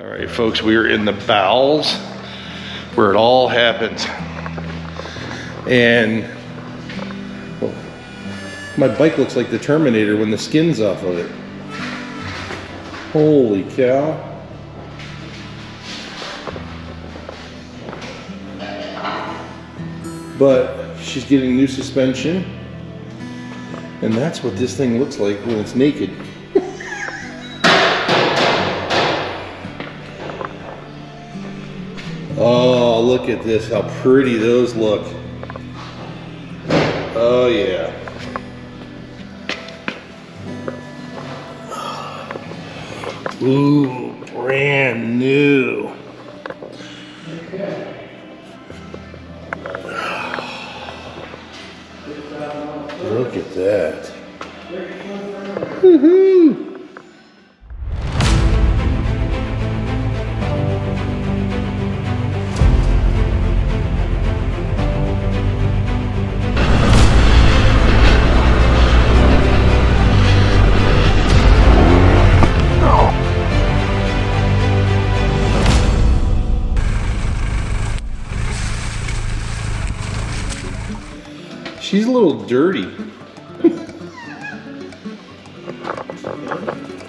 All right, folks, we are in the bowels where it all happens. And well, my bike looks like the Terminator when the skin's off of it. Holy cow. But she's getting new suspension. And that's what this thing looks like when it's naked. Oh, look at this, how pretty those look. Oh yeah. Ooh, brand new. Look at that. Woohoo! She's a little dirty.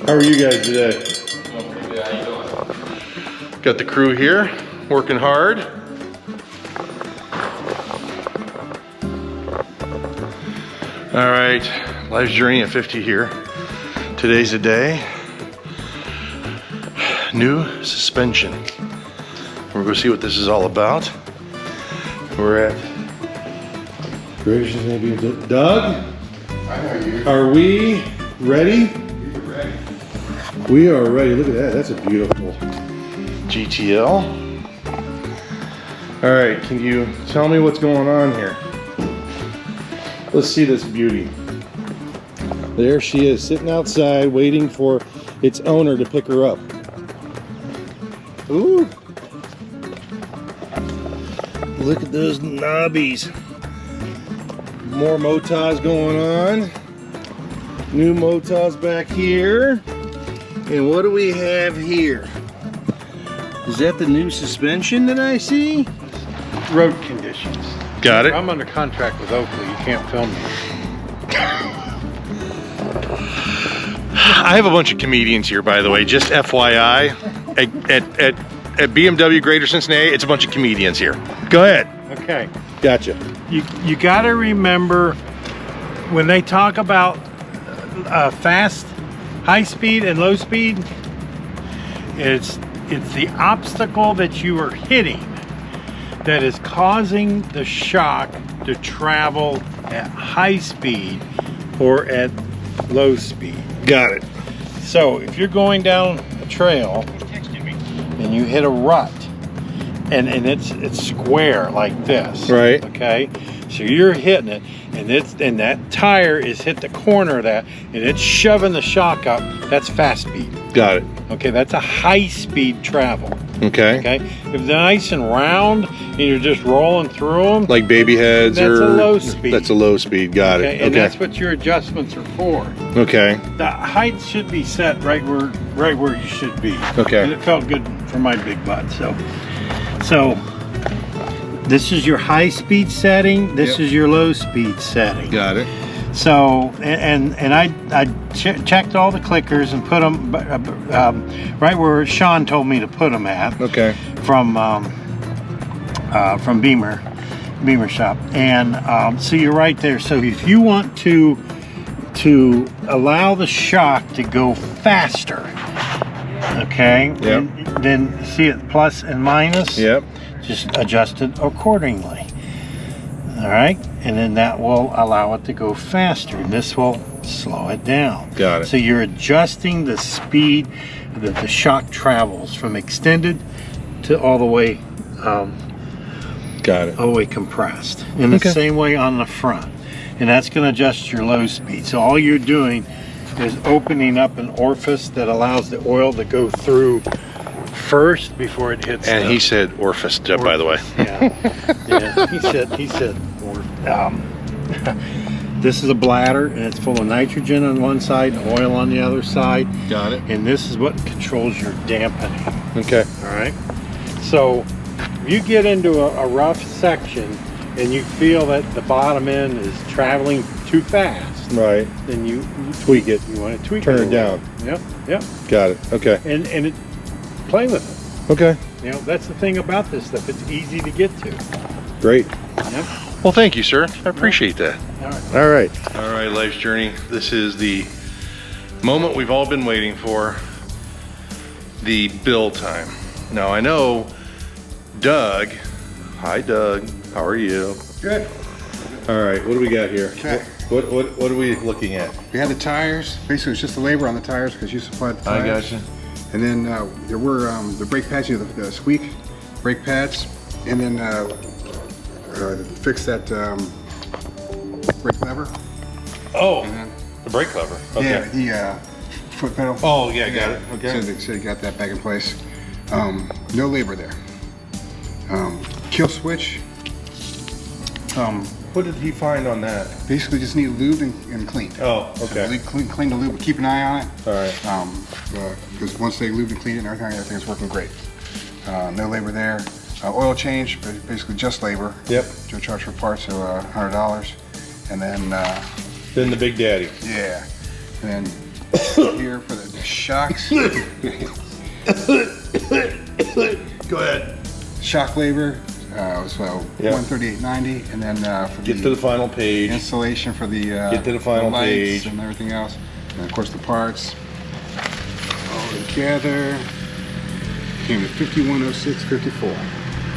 How are you guys today? Good, how you doing? Got the crew here, working hard. All right, life's journey at 50 here. Today's the day. New suspension. We're gonna see what this is all about. We're at Gracious, maybe Doug? Are we ready? You're ready. We are ready. Look at that. That's a beautiful GTL. All right, can you tell me what's going on here? Let's see this beauty. There she is, sitting outside, waiting for its owner to pick her up. Ooh. Look at those knobbies. More MOTOZ going on. New MOTOZ back here. And what do we have here? Is that the new suspension that I see? Road conditions. Got it. I'm under contract with Oakley. You can't film me. I have a bunch of comedians here, by the way, just FYI. At BMW Greater Cincinnati, it's a bunch of comedians here. Go ahead. Okay. Gotcha. You got to remember when they talk about fast, high speed, and low speed, it's the obstacle that you are hitting that is causing the shock to travel at high speed or at low speed. Got it. So if you're going down a trail and you hit a rut and it's square like this, Right. okay, so you're hitting it and that tire is hit the corner of that and it's shoving the shock up, that's fast speed. Got it. Okay, that's a high speed travel. Okay. Okay, if they're nice and round and you're just rolling through them, Like baby heads that's or... a low speed. That's a low speed. Got it. And that's what your adjustments are for. Okay. The height should be set right where you should be. Okay. And it felt good for my big butt. So this is your high speed setting. This is your low speed setting. Got it. So and I checked all the clickers and put them right where Sean told me to put them at. Okay. From Beemer shop, and so you're right there. So if you want to allow the shock to go faster, okay, Yep. then see it plus and minus. Yep. Just adjust it accordingly. All right, and then that will allow it to go faster, and this will slow it down. Got it. So you're adjusting the speed that the shock travels from extended to all the way Got it. all the way compressed. In the same way on the front. And that's going to adjust your low speed. So all you're doing is opening up an orifice that allows the oil to go through first before it hits. And he said orifice, by the way. Yeah. He said this is a bladder and it's full of nitrogen on one side and oil on the other side. Got it. And this is what controls your dampening. Okay. All right. So if you get into a rough section and you feel that the bottom end is traveling too fast, Right. then you Tweak it. You want to tweak Turn it. it down. Yep. Yep. Got it. Okay. And it play with it. Okay. You know, that's the thing about this stuff. It's easy to get to. Great. Yep. Well, thank you, sir. I appreciate that. All right. All right. All right, Life's Journey. This is the moment we've all been waiting for. The build time. Now, I know Doug. Hi, Doug. How are you? Good. All right. What do we got here? Okay. What are we looking at? We had the tires. Basically, it's just the labor on the tires because you supplied the I tires. gotcha. And then there were the brake pads, the squeak brake pads, and then fix that brake lever. Oh, And then, the brake lever. Okay. yeah, the foot pedal. Oh, yeah, got it. Okay. So they got that back in place. No labor there. Kill switch. What did he find on that? Basically, just need lubed and cleaned. Oh, okay. So clean the lube, but keep an eye on it. All right. Because once they lubed and cleaned it and everything's working great. No labor there. Oil change, but basically just labor. Yep. Joe charge for parts, so $100. And then, Then the Big Daddy. yeah. And then here for the shocks. Go ahead. Shock labor, so Yeah. $138.90. And then for Get to the final page. installation for the Get to the final lights page. and everything else. And of course the parts all together came to $5106.54.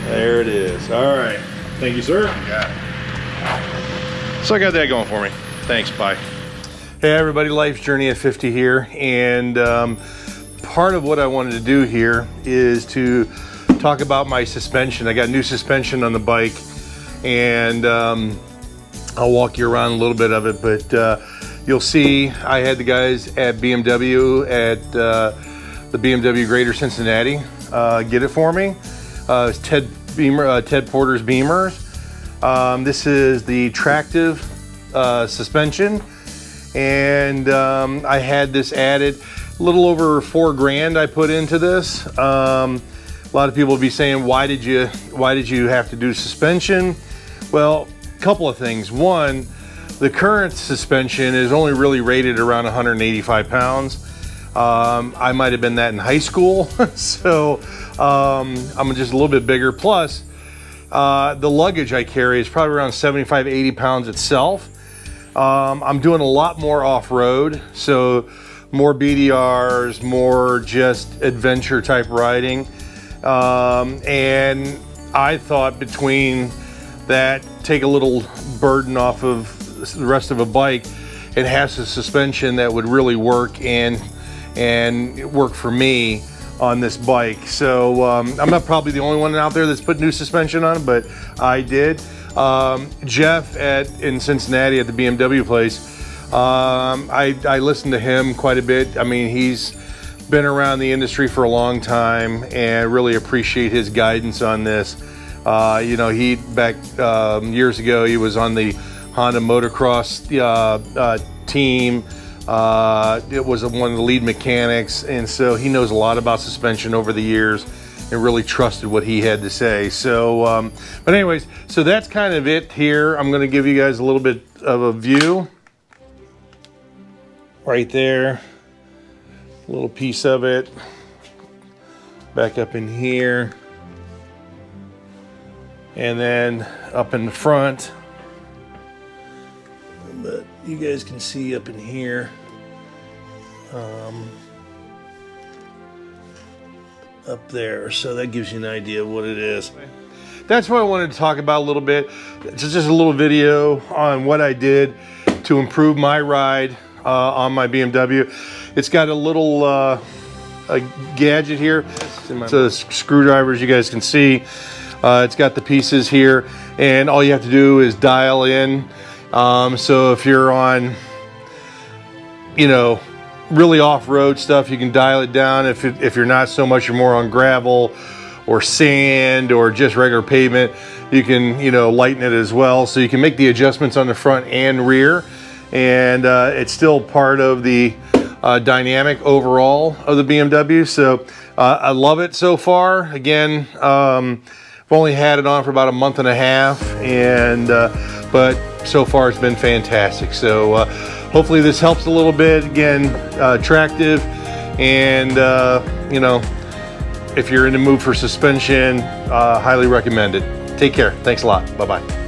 There it is. All right. Thank you, sir. Got it. So I got that going for me. Thanks. Bye. Hey, everybody. Life's Journey at 50 here. And part of what I wanted to do here is to talk about my suspension. I got new suspension on the bike, and I'll walk you around a little bit of it. But you'll see I had the guys at BMW at the BMW Greater Cincinnati get it for me. It's Ted Porter's Beemers. This is the TracTive suspension, and I had this added. A little over $4 grand I put into this. A lot of people will be saying, why did you have to do suspension? Well, a couple of things. One, the current suspension is only really rated around 185 pounds. I might have been that in high school, so I'm just a little bit bigger. Plus, the luggage I carry is probably around 75, 80 pounds itself. I'm doing a lot more off-road, so more BDRs, more just adventure type riding. And I thought between that, take a little burden off of the rest of a bike, it has a suspension that would really work and work for me on this bike. So I'm not probably the only one out there that's put new suspension on it, but I did. Jeff in Cincinnati at the BMW place, I listened to him quite a bit. I mean, he's been around the industry for a long time, and really appreciate his guidance on this. You know, back years ago, he was on the Honda motocross team. It was one of the lead mechanics, and so he knows a lot about suspension over the years, and really trusted what he had to say. So, but anyways, so that's kind of it here. I'm going to give you guys a little bit of a view. Right there, a little piece of it. Back up in here. And then up in the front. But you guys can see up in here. Up there, so that gives you an idea of what it is. That's what I wanted to talk about a little bit. It's just a little video on what I did to improve my ride on my BMW. It's got a little a gadget here. It's a screwdriver, as you guys can see. It's got the pieces here, and all you have to do is dial in. So if you're on, you know, really off-road stuff, you can dial it down. If you're not so much, you're more on gravel or sand or just regular pavement, you can, you know, lighten it as well. So you can make the adjustments on the front and rear, and it's still part of the dynamic overall of the BMW. So I love it so far. Again, I've only had it on for about a month and a half, and but so far it's been fantastic. So hopefully this helps a little bit. Again, TracTive, and you know, if you're in the mood for suspension, highly recommend it. Take care. Thanks a lot. Bye-bye.